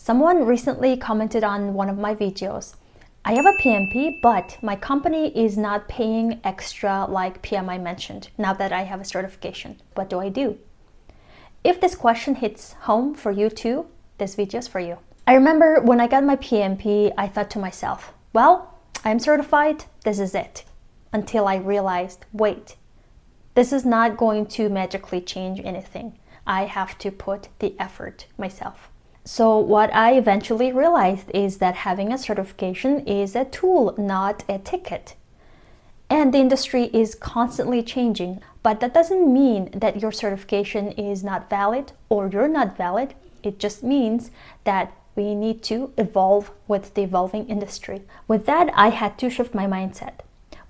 Someone recently commented on one of my videos. I have a PMP, but my company is not paying extra like PMI mentioned now that I have a certification. What do I do? If this question hits home for you too, this video is for you. I remember when I got my PMP, I thought to myself, well, I'm certified, this is it. Until I realized, wait, this is not going to magically change anything. I have to put the effort myself. So what I eventually realized is that having a certification is a tool, not a ticket. And the industry is constantly changing, but that doesn't mean that your certification is not valid or you're not valid. It just means that we need to evolve with the evolving industry. With that, I had to shift my mindset.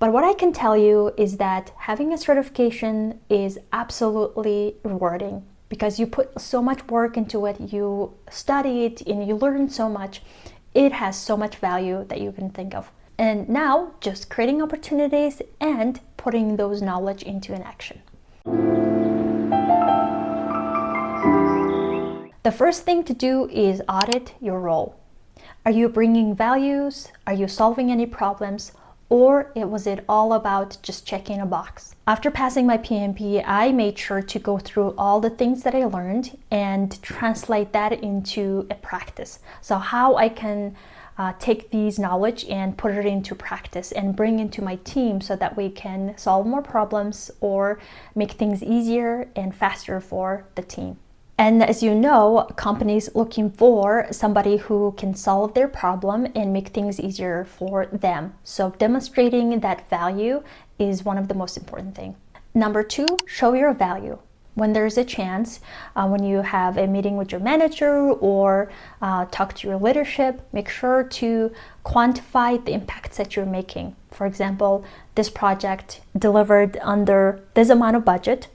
But what I can tell you is that having a certification is absolutely rewarding because you put so much work into it, you study it, and you learn so much. It has so much value that you can think of. And now, just creating opportunities and putting those knowledge into an action. The first thing to do is audit your role. Are you bringing values? Are you solving any problems? Or was it all about just checking a box? After passing my PMP, I made sure to go through all the things that I learned and translate that into a practice. So how I can take these knowledge and put it into practice and bring into my team so that we can solve more problems or make things easier and faster for the team. And as you know, companies looking for somebody who can solve their problem and make things easier for them. So demonstrating that value is one of the most important things. Number two, show your value. When there's a chance, when you have a meeting with your manager or talk to your leadership, make sure to quantify the impacts that you're making. For example, this project delivered under this amount of budget,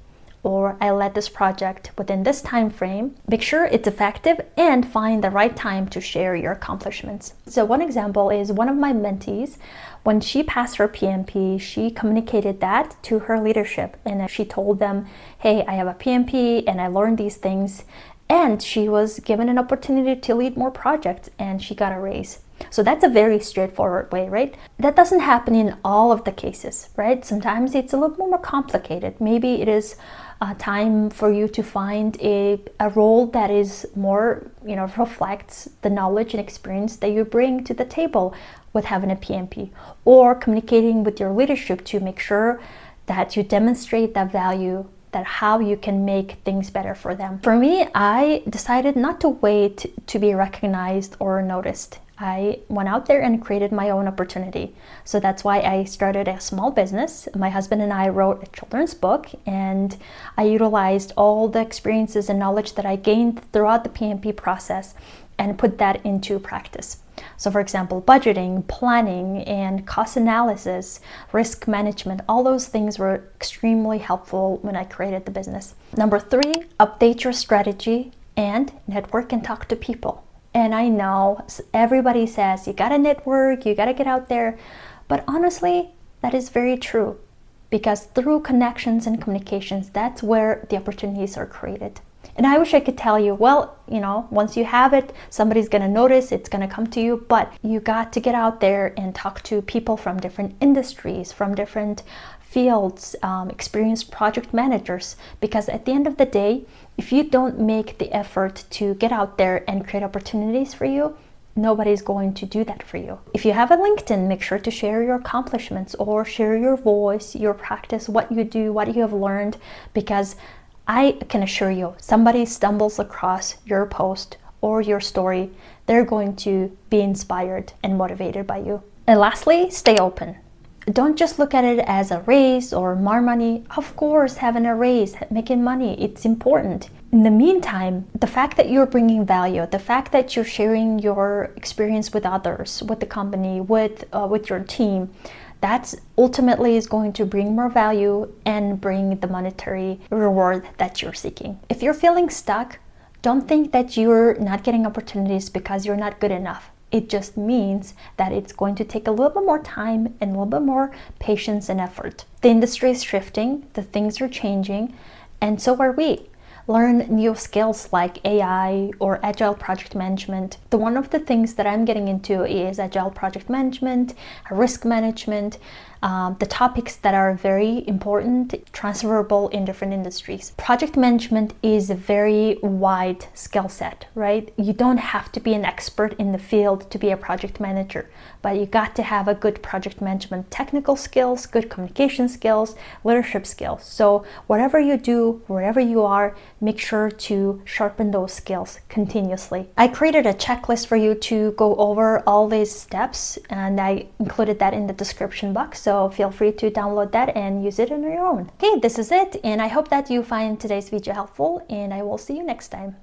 or I led this project within this time frame. Make sure it's effective and find the right time to share your accomplishments. So one example is one of my mentees, when she passed her PMP, she communicated that to her leadership and she told them, hey, I have a PMP and I learned these things. And she was given an opportunity to lead more projects and she got a raise. So that's a very straightforward way, right? That doesn't happen in all of the cases, right? Sometimes it's a little more complicated. Maybe it is time for you to find a role that is more, reflects the knowledge and experience that you bring to the table with having a PMP, or communicating with your leadership to make sure that you demonstrate that value, that how you can make things better for them. For me, I decided not to wait to be recognized or noticed. I went out there and created my own opportunity. So that's why I started a small business. My husband and I wrote a children's book, and I utilized all the experiences and knowledge that I gained throughout the PMP process and put that into practice. So for example, budgeting, planning, and cost analysis, risk management, all those things were extremely helpful when I created the business. Number three, update your strategy and network and talk to people. And I know everybody says you gotta network, you gotta get out there, but honestly, that is very true because through connections and communications, that's where the opportunities are created. And I wish I could tell you, well, once you have it, somebody's gonna notice, it's gonna come to you, but you got to get out there and talk to people from different industries, from different fields, experienced project managers, because at the end of the day, if you don't make the effort to get out there and create opportunities for you, nobody's going to do that for you. If you have a LinkedIn, make sure to share your accomplishments or share your voice, your practice, what you do, what you have learned, because I can assure you, somebody stumbles across your post or your story, they're going to be inspired and motivated by you. And lastly, stay open. Don't just look at it as a raise or more money. Of course, having a raise, making money, it's important. In the meantime, the fact that you're bringing value, the fact that you're sharing your experience with others, with the company, with your team, that's ultimately is going to bring more value and bring the monetary reward that you're seeking. If you're feeling stuck, don't think that you're not getting opportunities because you're not good enough. It just means that it's going to take a little bit more time and a little bit more patience and effort. The industry is shifting, the things are changing, and so are we. learn new skills like AI or agile project management. One of the things that I'm getting into is agile project management, risk management, the topics that are very important, transferable in different industries. Project management is a very wide skill set, right? You don't have to be an expert in the field to be a project manager, but you got to have a good project management technical skills, good communication skills, leadership skills. So whatever you do, wherever you are, make sure to sharpen those skills continuously. I created a checklist for you to go over all these steps, and I included that in the description box. So feel free to download that and use it on your own. Hey, this is it, and I hope that you find today's video helpful, and I will see you next time.